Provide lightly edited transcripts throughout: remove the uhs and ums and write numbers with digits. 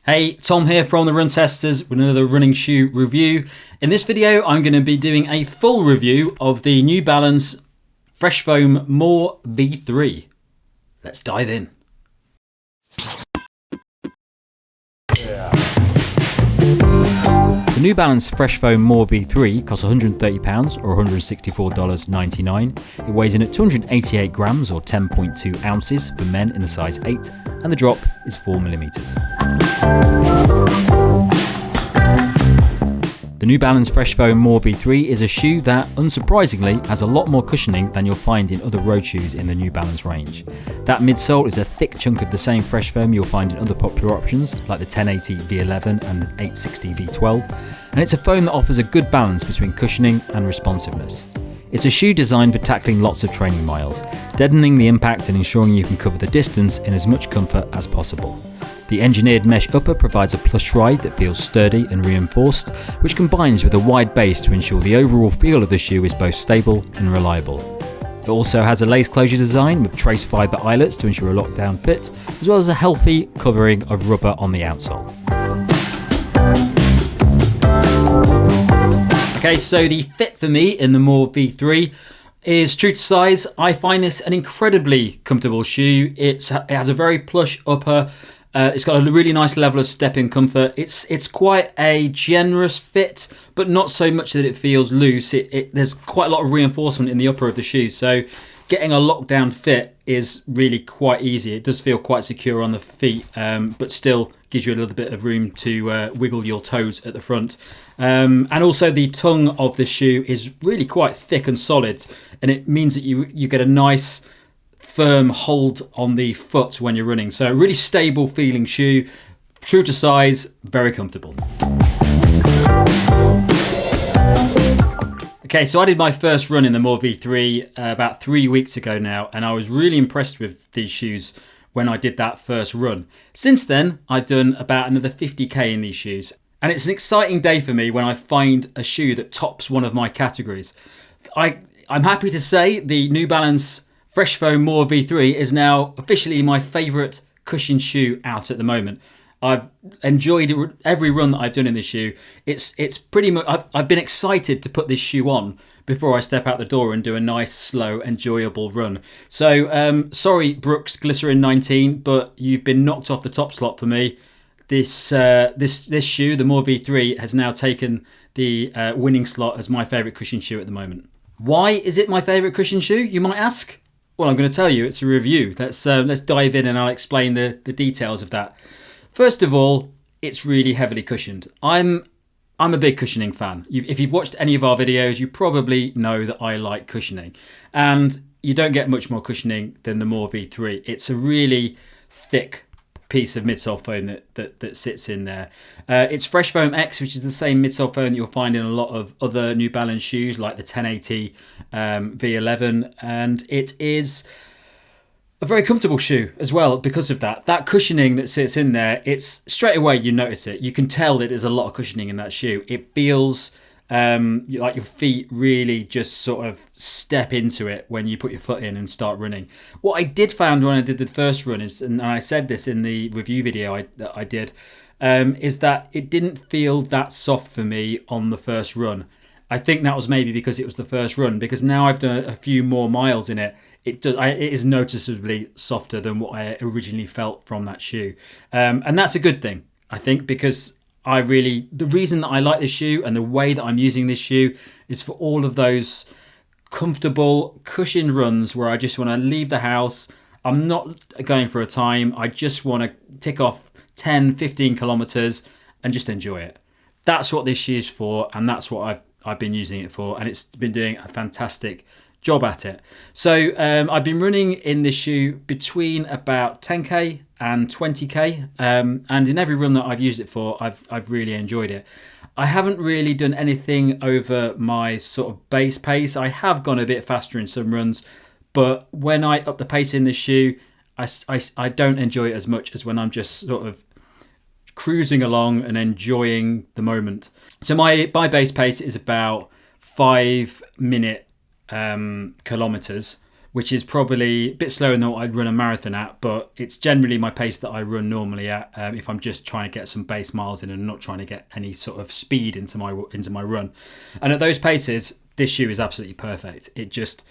Hey, Tom here from the Run Testers with another running shoe review. In this video, I'm going to be doing a full review of the New Balance Fresh Foam More V3. Let's dive in. The New Balance Fresh Foam More V3 costs £130 or $164.99. It weighs in at 288 grams or 10.2 ounces for men in the size 8, and the drop is 4mm. The New Balance Fresh Foam More V3 is a shoe that, unsurprisingly, has a lot more cushioning than you'll find in other road shoes in the New Balance range. That midsole is a thick chunk of the same fresh foam you'll find in other popular options like the 1080 V11 and 860 V12, and it's a foam that offers a good balance between cushioning and responsiveness. It's a shoe designed for tackling lots of training miles, deadening the impact and ensuring you can cover the distance in as much comfort as possible. The engineered mesh upper provides a plush ride that feels sturdy and reinforced, which combines with a wide base to ensure the overall feel of the shoe is both stable and reliable. It also has a lace closure design with trace fibre eyelets to ensure a lockdown fit, as well as a healthy covering of rubber on the outsole. Okay, so the fit for me in the More V3 is true to size. I find this an incredibly comfortable shoe. It has a very plush upper. It's got a really nice level of step-in comfort. It's quite a generous fit, but not so much that it feels loose. There's quite a lot of reinforcement in the upper of the shoe, so getting a lockdown fit is really quite easy. It does feel quite secure on the feet, but still gives you a little bit of room to wiggle your toes at the front. And also the tongue of the shoe is really quite thick and solid, and it means that you get a nice firm hold on the foot when you're running. So a really stable feeling shoe, true to size, very comfortable. Okay, so I did my first run in the More V3 about 3 weeks ago now, and I was really impressed with these shoes when I did that first run. Since then, I've done about another 50k in these shoes, and it's an exciting day for me when I find a shoe that tops one of my categories. I'm happy to say the New Balance Fresh Foam More V3 is now officially my favourite cushion shoe out at the moment. I've enjoyed every run that I've done in this shoe. It's pretty much, I've been excited to put this shoe on before I step out the door and do a nice, slow, enjoyable run. So sorry, Brooks Glycerin 19, but you've been knocked off the top slot for me. This shoe, the More V3, has now taken the winning slot as my favourite cushion shoe at the moment. Why is it my favourite cushion shoe, you might ask? Well, I'm going to tell you, it's a review. Let's dive in and I'll explain the details of that. First of all, it's really heavily cushioned. I'm a big cushioning fan. If you've watched any of our videos, you probably know that I like cushioning. And you don't get much more cushioning than the More V3. It's a really thick piece of midsole foam that sits in there. It's Fresh Foam X, which is the same midsole foam that you'll find in a lot of other New Balance shoes like the 1080 V11, and it is a very comfortable shoe as well because of that. That cushioning that sits in there, it's straight away you notice it. You can tell that there's a lot of cushioning in that shoe. It feels like your feet really just sort of step into it when you put your foot in and start running. What I did find when I did the first run is, and I said this in the review video that I did, is that it didn't feel that soft for me on the first run. I think that was maybe because it was the first run, because now I've done a few more miles in it. It is noticeably softer than what I originally felt from that shoe. And that's a good thing, I think, because the reason that I like this shoe and the way that I'm using this shoe is for all of those comfortable cushioned runs where I just want to leave the house. I'm not going for a time. I just want to tick off 10, 15 kilometers and just enjoy it. That's what this shoe is for, and that's what I've been using it for, and it's been doing a fantastic job at it. So I've been running in this shoe between about 10k and 20k, and in every run that I've used it for, I've really enjoyed it. I haven't really done anything over my sort of base pace. I have gone a bit faster in some runs, but when I up the pace in this shoe, I don't enjoy it as much as when I'm just sort of cruising along and enjoying the moment. So my base pace is about 5 minute kilometers, which is probably a bit slower than what I'd run a marathon at, but it's generally my pace that I run normally at if I'm just trying to get some base miles in and not trying to get any sort of speed into my run. And at those paces, this shoe is absolutely perfect. It just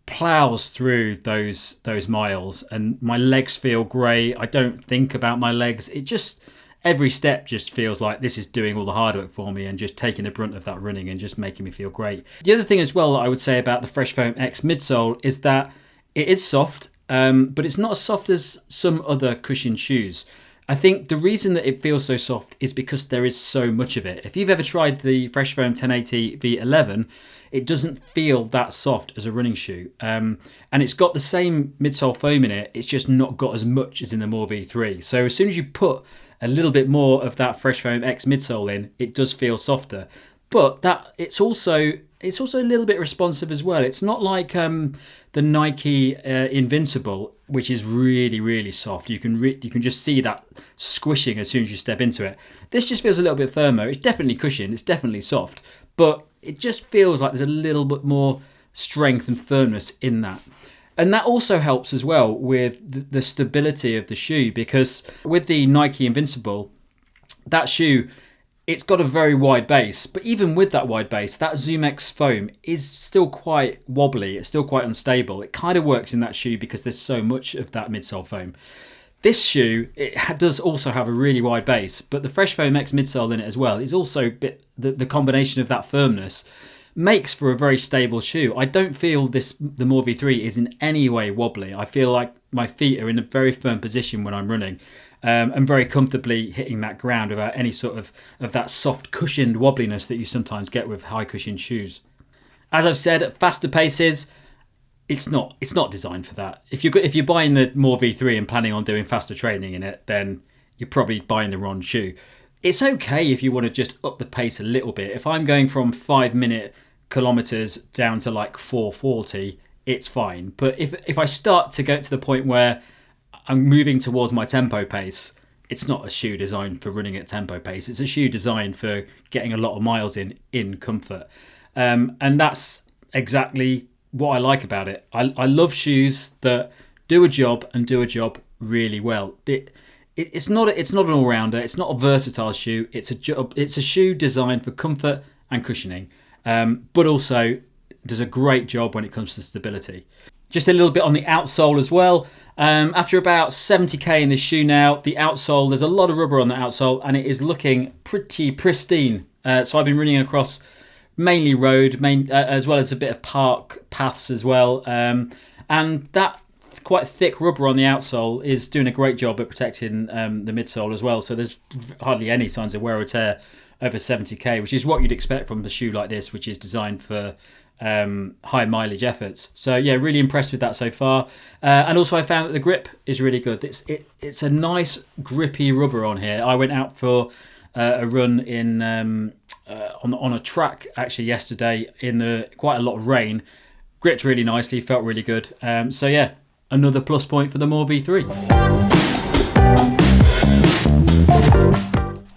plows through those miles, and my legs feel great. I don't think about my legs. It just, every step just feels like this is doing all the hard work for me and just taking the brunt of that running and just making me feel great. The other thing as well that I would say about the Fresh Foam X midsole is that it is soft, but it's not as soft as some other cushioned shoes. I think the reason that it feels so soft is because there is so much of it. If you've ever tried the Fresh Foam 1080 V11, it doesn't feel that soft as a running shoe. And it's got the same midsole foam in it, it's just not got as much as in the More V3. So as soon as you put a little bit more of that Fresh Foam X midsole in, it does feel softer. But that it's also a little bit responsive as well. It's not like the Nike Invincible, which is really, really soft. You can just see that squishing as soon as you step into it. This just feels a little bit firmer. It's definitely cushioned. It's definitely soft, but it just feels like there's a little bit more strength and firmness in that. And that also helps as well with the stability of the shoe, because with the Nike Invincible, that shoe, it's got a very wide base, but even with that wide base, that ZoomX foam is still quite wobbly. It's still quite unstable. It kind of works in that shoe because there's so much of that midsole foam. This shoe, it does also have a really wide base, but the Fresh Foam X midsole in it as well is also a bit, the combination of that firmness makes for a very stable shoe. I don't feel the More V3 is in any way wobbly. I feel like my feet are in a very firm position when I'm running. And very comfortably hitting that ground without any sort of that soft cushioned wobbliness that you sometimes get with high cushioned shoes. As I've said, at faster paces, it's not designed for that. If you're buying the More V3 and planning on doing faster training in it, then you're probably buying the wrong shoe. It's okay if you want to just up the pace a little bit. If I'm going from 5-minute kilometers down to like 4:40, it's fine. But if I start to get to the point where I'm moving towards my tempo pace, it's not a shoe designed for running at tempo pace. It's a shoe designed for getting a lot of miles in comfort. And that's exactly what I like about it. I love shoes that do a job and do a job really well. It's not an all-rounder. It's not a versatile shoe. It's a shoe designed for comfort and cushioning, but also does a great job when it comes to stability. Just a little bit on the outsole as well. After about 70k in this shoe now, the outsole, there's a lot of rubber on the outsole and it is looking pretty pristine. So I've been running across mainly road, as well as a bit of park paths as well. And that quite thick rubber on the outsole is doing a great job at protecting the midsole as well. So there's hardly any signs of wear or tear over 70k, which is what you'd expect from the shoe like this, which is designed for high mileage efforts. So yeah, really impressed with that so far. And also I found that the grip is really good. It's a nice grippy rubber on here. I went out for a run in on a track actually yesterday in quite a lot of rain. Gripped really nicely, felt really good. So yeah, another plus point for the More V3.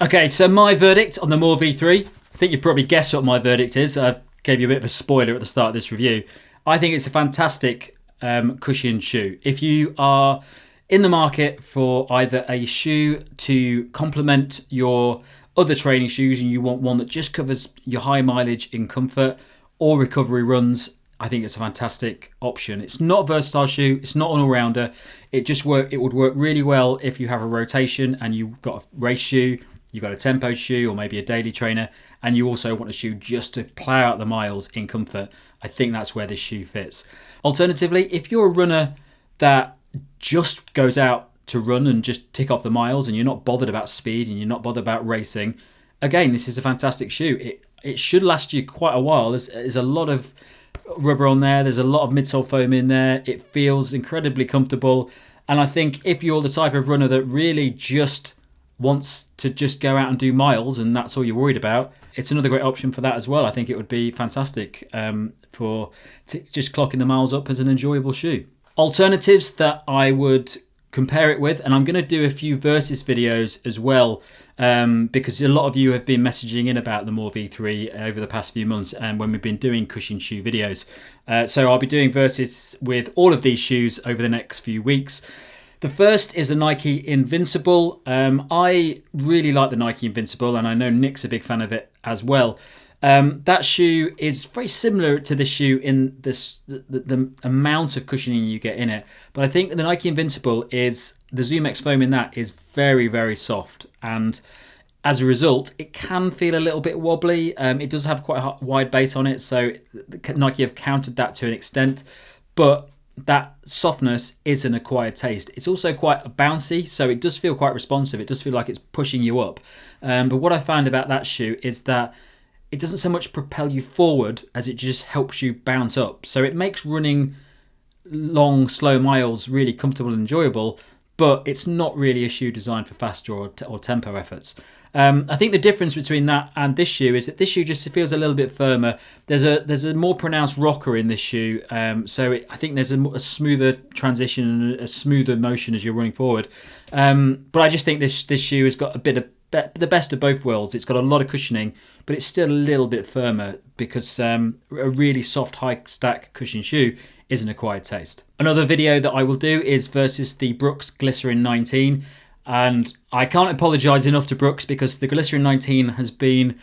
Okay, so my verdict on the More V3. I think you probably guessed what my verdict is. I gave you a bit of a spoiler at the start of this review. I think it's a fantastic cushioned shoe. If you are in the market for either a shoe to complement your other training shoes and you want one that just covers your high mileage in comfort or recovery runs, I think it's a fantastic option. It's not a versatile shoe. It's not an all-rounder. It would work really well if you have a rotation and you've got a race shoe, you've got a tempo shoe or maybe a daily trainer, and you also want a shoe just to plow out the miles in comfort. I think that's where this shoe fits. Alternatively, if you're a runner that just goes out to run and just tick off the miles and you're not bothered about speed and you're not bothered about racing, again, this is a fantastic shoe. It should last you quite a while. There's a lot of rubber on there. There's a lot of midsole foam in there. It feels incredibly comfortable. And I think if you're the type of runner that really just wants to just go out and do miles and that's all you're worried about, it's another great option for that as well. I think it would be fantastic for just clocking the miles up as an enjoyable shoe. Alternatives that I would compare it with, and I'm going to do a few versus videos as well, because a lot of you have been messaging in about the More V3 over the past few months, and when we've been doing cushion shoe videos. So I'll be doing versus with all of these shoes over the next few weeks. The first is the Nike Invincible. I really like the Nike Invincible, and I know Nick's a big fan of it as well. That shoe is very similar to this shoe in the amount of cushioning you get in it. But I think the Nike Invincible is, the Zoom X foam in that is very, very soft. And as a result, it can feel a little bit wobbly. It does have quite a wide base on it, so Nike have countered that to an extent. But that softness is an acquired taste. It's also quite bouncy, so it does feel quite responsive. It does feel like it's pushing you up. But what I find about that shoe is that it doesn't so much propel you forward as it just helps you bounce up. So it makes running long, slow miles really comfortable and enjoyable, but it's not really a shoe designed for faster or tempo efforts. I think the difference between that and this shoe is that this shoe just feels a little bit firmer. There's a more pronounced rocker in this shoe, so I think there's a smoother transition and a smoother motion as you're running forward. But I just think this shoe has got a bit of the best of both worlds. It's got a lot of cushioning, but it's still a little bit firmer because a really soft high stack cushion shoe is an acquired taste. Another video that I will do is versus the Brooks Glycerin 19. And I can't apologise enough to Brooks because the Glycerin 19 has been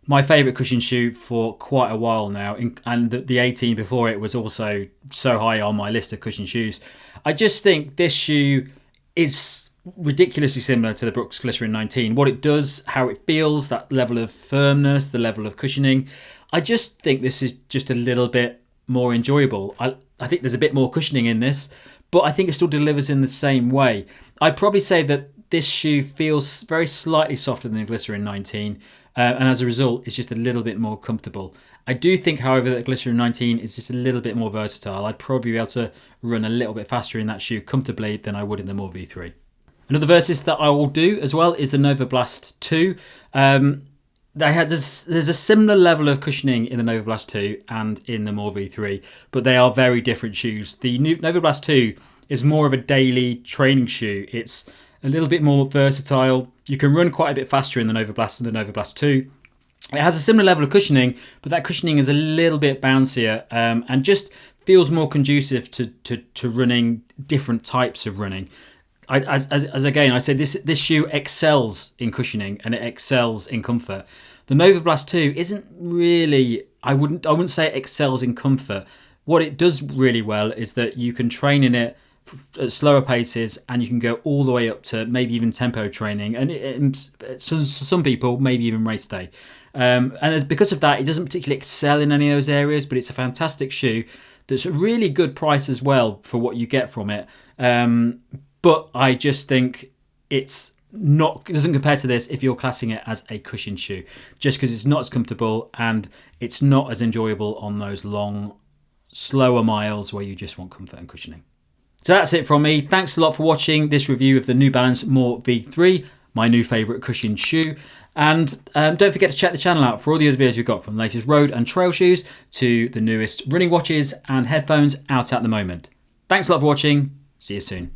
my favourite cushion shoe for quite a while now. And the 18 before it was also so high on my list of cushion shoes. I just think this shoe is ridiculously similar to the Brooks Glycerin 19. What it does, how it feels, that level of firmness, the level of cushioning. I just think this is just a little bit more enjoyable. I think there's a bit more cushioning in this, but I think it still delivers in the same way. I'd probably say that this shoe feels very slightly softer than the Glycerin 19, and as a result, it's just a little bit more comfortable. I do think, however, that the Glycerin 19 is just a little bit more versatile. I'd probably be able to run a little bit faster in that shoe comfortably than I would in the More V3. Another versus that I will do as well is the Nova Blast 2. There's a similar level of cushioning in the Nova Blast 2 and in the More V3, but they are very different shoes. The Nova Blast 2 is more of a daily training shoe. It's a little bit more versatile. You can run quite a bit faster in the Nova Blast than the Nova Blast 2. It has a similar level of cushioning, but that cushioning is a little bit bouncier and just feels more conducive to running different types of running. As again, I said, this shoe excels in cushioning and it excels in comfort. The Nova Blast 2 isn't really, I wouldn't say it excels in comfort. What it does really well is that you can train in it at slower paces and you can go all the way up to maybe even tempo training, and some people maybe even race day. And because of that, it doesn't particularly excel in any of those areas, but it's a fantastic shoe that's a really good price as well for what you get from it. But I just think it doesn't compare to this if you're classing it as a cushion shoe, just because it's not as comfortable and it's not as enjoyable on those long, slower miles where you just want comfort and cushioning. So that's it from me. Thanks a lot for watching this review of the New Balance More V3, my new favourite cushion shoe. And don't forget to check the channel out for all the other videos we've got, from the latest road and trail shoes to the newest running watches and headphones out at the moment. Thanks a lot for watching. See you soon.